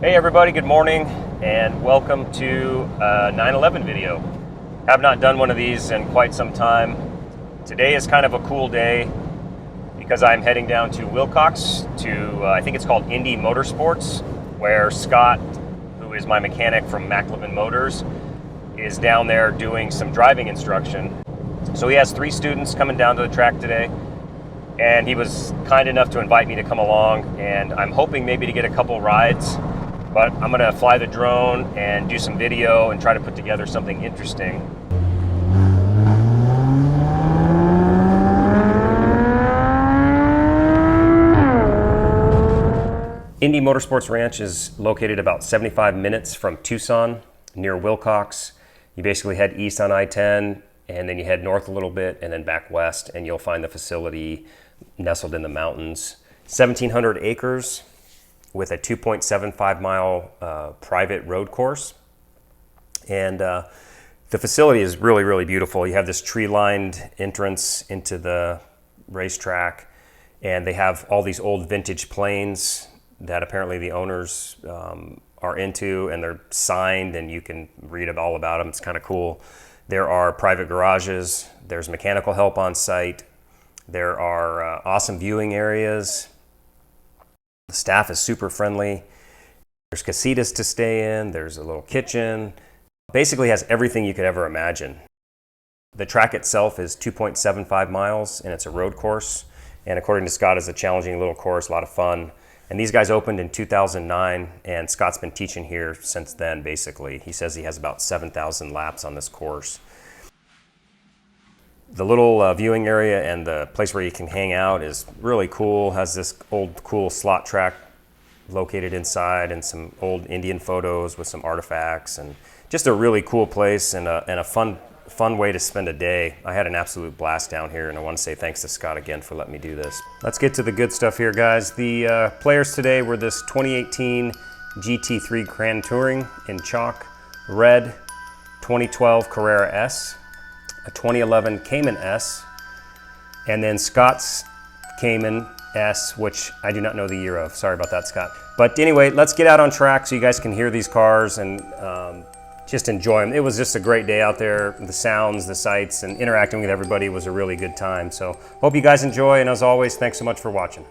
Hey everybody, good morning and welcome to a 9/11 video. Have not done one of these in quite some time. Today is kind of a cool day because I'm heading down to Wilcox to, I think it's called Inde Motorsports, where Scott, who is my mechanic from Mcilvain Motors, is down there doing some driving instruction. So he has 3 students coming down to the track today, and he was kind enough to invite me to come along, and I'm hoping maybe to get a couple rides. But I'm gonna fly the drone and do some video and try to put together something interesting. Inde Motorsports Ranch is located about 75 minutes from Tucson, near Wilcox. You basically head east on I-10, and then you head north a little bit, and then back west, and you'll find the facility nestled in the mountains. 1,700 acres. With a 2.75 mile private road course. And the facility is really, really beautiful. You have this tree-lined entrance into the racetrack, and they have all these old vintage planes that apparently the owners are into, and they're signed, and you can read all about them. It's kind of cool. There are private garages. There's mechanical help on site. There are awesome viewing areas. The staff is super friendly. There's casitas to stay in. There's a little kitchen. Basically has everything you could ever imagine. The track itself is 2.75 miles and it's a road course. And according to Scott, it's a challenging little course, a lot of fun. And these guys opened in 2009 and Scott's been teaching here since then, basically. He says he has about 7,000 laps on this course. The little viewing area and the place where you can hang out is really cool. Has this old cool slot track located inside and some old Indian photos with some artifacts, and just a really cool place and a fun way to spend a day. I had an absolute blast down here, and I want to say thanks to Scott again for letting me do this. Let's get to the good stuff here, guys. The players today were this 2018 GT3 Grand Touring in chalk, red, 2012 Carrera S, a 2011 Cayman S, and then Scott's Cayman S, which I do not know the year of. Sorry about that, Scott. But anyway, let's get out on track so you guys can hear these cars and just enjoy them. It was just a great day out there. The sounds, the sights, and interacting with everybody was a really good time. So hope you guys enjoy, and as always, thanks so much for watching.